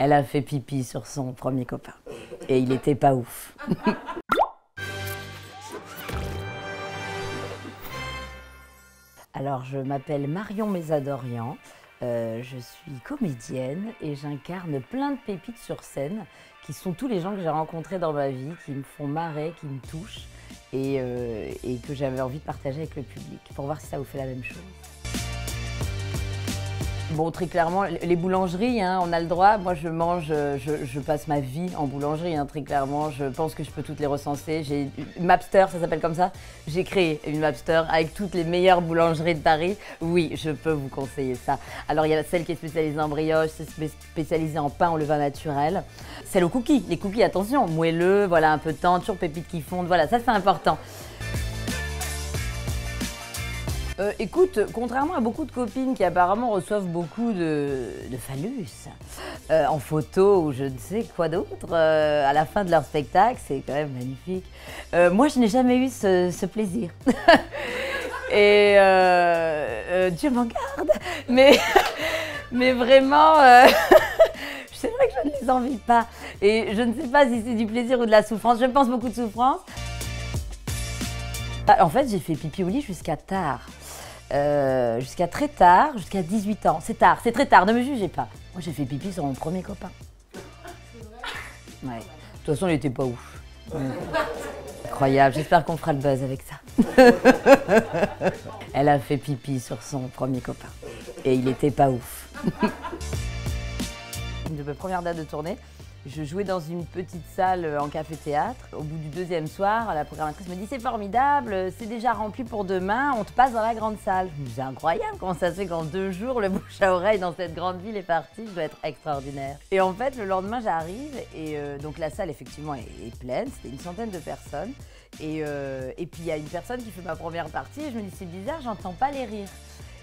Elle a fait pipi sur son premier copain. Et il était pas ouf. Alors, je m'appelle Marion Mésadorian. Je suis comédienne et j'incarne plein de pépites sur scène qui sont tous les gens que j'ai rencontrés dans ma vie, qui me font marrer, qui me touchent et que j'avais envie de partager avec le public pour voir si ça vous fait la même chose. Bon, très clairement, les boulangeries, hein, on a le droit. Moi, je passe ma vie en boulangerie, hein, très clairement. Je pense que je peux toutes les recenser. J'ai une Mapster, ça s'appelle comme ça. J'ai créé une Mapster avec toutes les meilleures boulangeries de Paris. Oui, je peux vous conseiller ça. Alors, il y a celle qui est spécialisée en brioche, spécialisée en pain au levain naturel. Celle aux cookies. Les cookies, attention, moelleux, voilà, un peu de temps, toujours pépites qui fondent. Voilà, ça, c'est important. Écoute, contrairement à beaucoup de copines qui apparemment reçoivent beaucoup de phallus en photo ou je ne sais quoi d'autre, à la fin de leur spectacle, c'est quand même magnifique. Moi, je n'ai jamais eu ce plaisir. Et Dieu m'en garde, mais vraiment, c'est vrai que je ne les envie pas. Et je ne sais pas si c'est du plaisir ou de la souffrance. Je pense beaucoup de souffrance. En fait, j'ai fait pipi au lit jusqu'à tard. Jusqu'à très tard, jusqu'à 18 ans. C'est tard, c'est très tard, ne me jugez pas. Moi, j'ai fait pipi sur mon premier copain. Ouais. De toute façon, il était pas ouf. Incroyable, j'espère qu'on fera le buzz avec ça. Elle a fait pipi sur son premier copain. Et il était pas ouf. Une de mes premières dates de tournée, je jouais dans une petite salle en café-théâtre. Au bout du deuxième soir, la programmatrice me dit « C'est formidable, c'est déjà rempli pour demain, on te passe dans la grande salle. » Je me dis « C'est incroyable, comment ça se fait qu'en 2 jours, le bouche à oreille dans cette grande ville est parti, je dois être extraordinaire. » Et en fait, le lendemain, j'arrive et donc la salle, effectivement, est pleine, c'était une centaine de personnes. Et puis, il y a une personne qui fait ma première partie et je me dis « C'est bizarre, j'entends pas les rires. »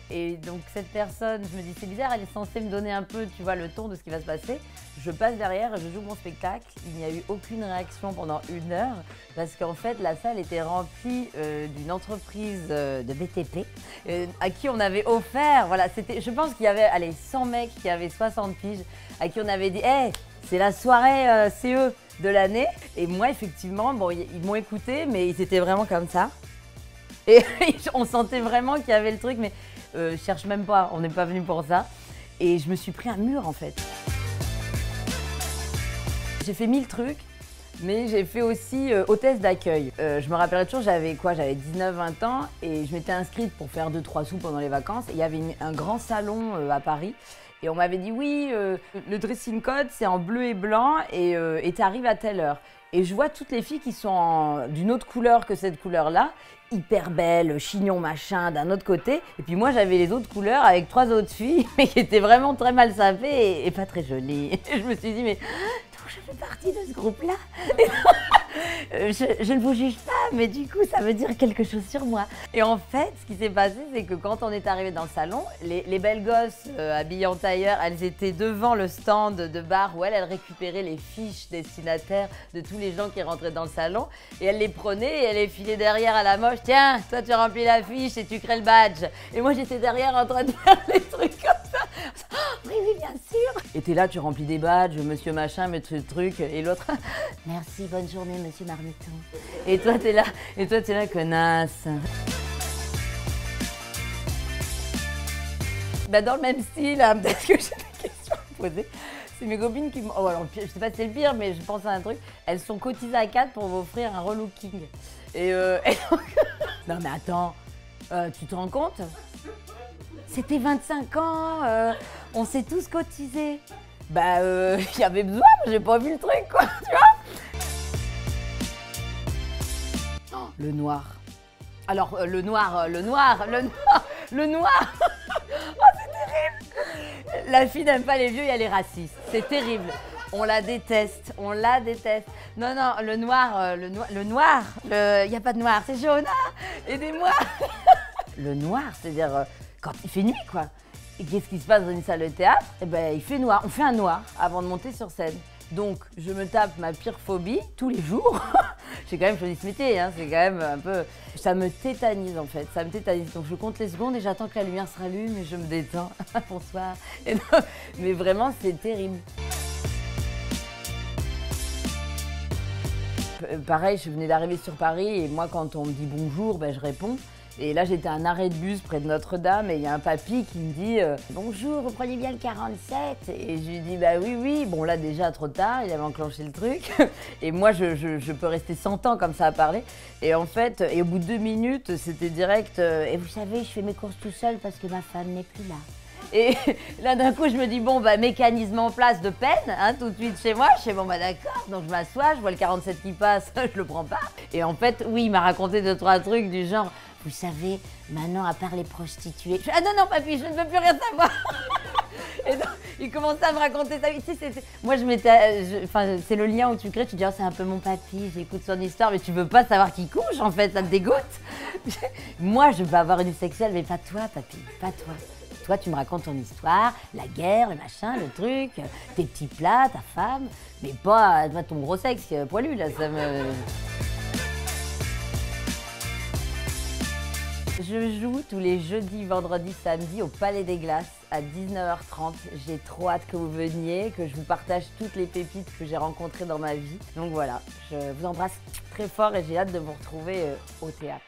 Et donc cette personne, je me dis c'est bizarre, elle est censée me donner un peu, tu vois, le ton de ce qui va se passer. Je passe derrière et je joue mon spectacle. Il n'y a eu aucune réaction pendant 1 heure parce qu'en fait la salle était remplie d'une entreprise de BTP à qui on avait offert, voilà, c'était, je pense qu'il y avait, allez, 100 mecs qui avaient 60 piges, à qui on avait dit hey, c'est la soirée CE de l'année. Et moi effectivement, bon, ils m'ont écouté, mais ils étaient vraiment comme ça. Et on sentait vraiment qu'il y avait le truc, mais je cherche même pas, on n'est pas venu pour ça. Et je me suis pris un mur en fait. J'ai fait 1000 trucs, mais j'ai fait aussi hôtesse d'accueil. Je me rappellerai toujours, j'avais 19-20 ans et je m'étais inscrite pour faire 2-3 sous pendant les vacances. Et il y avait un grand salon à Paris. Et on m'avait dit oui, le dressing code c'est en bleu et blanc et tu arrives à telle heure. Et je vois toutes les filles qui sont d'une autre couleur que cette couleur-là, hyper belles, chignon machin, d'un autre côté. Et puis moi j'avais les autres couleurs avec 3 autres filles, mais qui étaient vraiment très mal sapées et pas très jolies. Et je me suis dit mais donc je fais partie de ce groupe-là. Je ne vous juge pas, mais du coup, ça veut dire quelque chose sur moi. Et en fait, ce qui s'est passé, c'est que quand on est arrivé dans le salon, les belles gosses habillées en tailleur, elles étaient devant le stand de bar où elles récupéraient les fiches destinataires de tous les gens qui rentraient dans le salon. Et elles les prenaient et elles les filaient derrière à la moche. Tiens, toi, tu remplis la fiche et tu crées le badge. Et moi, j'étais derrière en train de faire les trucs comme ça. Oui, oui, bien sûr. Et t'es là, tu remplis des badges, monsieur machin, monsieur truc. Et l'autre, merci, bonne journée, monsieur Marmiton. Et toi, t'es là, connasse. Bah, dans le même style, hein, peut-être que j'ai des questions à me poser. C'est mes copines qui m'ont... Oh, alors, je sais pas si c'est le pire, mais je pense à un truc. Elles sont cotisées à 4 pour m'offrir un relooking. Et donc... Non, mais attends, tu te rends compte? C'était 25 ans, on s'est tous cotisés. Bah, il y avait besoin, mais j'ai pas vu le truc, quoi, tu vois. Oh, le noir. Alors, le noir. Oh, c'est terrible. La fille n'aime pas les vieux et elle est raciste. C'est terrible. On la déteste, on la déteste. Non, non, le noir, il n'y a pas de noir, c'est jaune. Ah, aidez-moi. Le noir, c'est-à-dire quand il fait nuit, quoi. Et qu'est-ce qui se passe dans une salle de théâtre? Eh ben, il fait noir. On fait un noir avant de monter sur scène. Donc, je me tape ma pire phobie tous les jours. J'ai quand même choisi ce métier, hein, c'est quand même un peu... Ça me tétanise en fait, ça me tétanise. Donc je compte les secondes et j'attends que la lumière se rallume et je me détends. Bonsoir. Et non, mais vraiment, c'est terrible. Pareil, je venais d'arriver sur Paris et moi, quand on me dit bonjour, ben, je réponds. Et là, j'étais à un arrêt de bus près de Notre-Dame et il y a un papy qui me dit bonjour, vous prenez bien le 47 ?» Et je lui dis bah oui, oui. Bon, là, déjà, trop tard, il avait enclenché le truc. Et moi, je peux rester 100 ans comme ça à parler. Et en fait, au bout de 2 minutes, c'était direct et vous savez, je fais mes courses tout seul parce que ma femme n'est plus là. Et là, d'un coup, je me dis, bon, bah, mécanisme en place de peine, hein, tout de suite chez moi. Je fais, bon, bah, d'accord. Donc, je m'assois, je vois le 47 qui passe, je le prends pas. Et en fait, oui, il m'a raconté 2-3 trucs du genre, vous savez, maintenant, à part les prostituées. Je fais, ah non, non, papy, je ne veux plus rien savoir. Et donc, il commençait à me raconter sa vie. Tu sais, moi, c'est le lien où tu crées, tu dis, oh, c'est un peu mon papy, j'écoute son histoire, mais tu veux pas savoir qui couche, en fait, ça te dégoûte. Moi, je veux avoir une sexuelle, mais pas toi, papy, pas toi. Toi, tu me racontes ton histoire, la guerre, le machin, le truc, tes petits plats, ta femme, mais pas ton gros sexe poilu, là, ça me... Je joue tous les jeudis, vendredis, samedis au Palais des Glaces à 19h30. J'ai trop hâte que vous veniez, que je vous partage toutes les pépites que j'ai rencontrées dans ma vie. Donc voilà, je vous embrasse très fort et j'ai hâte de vous retrouver au théâtre.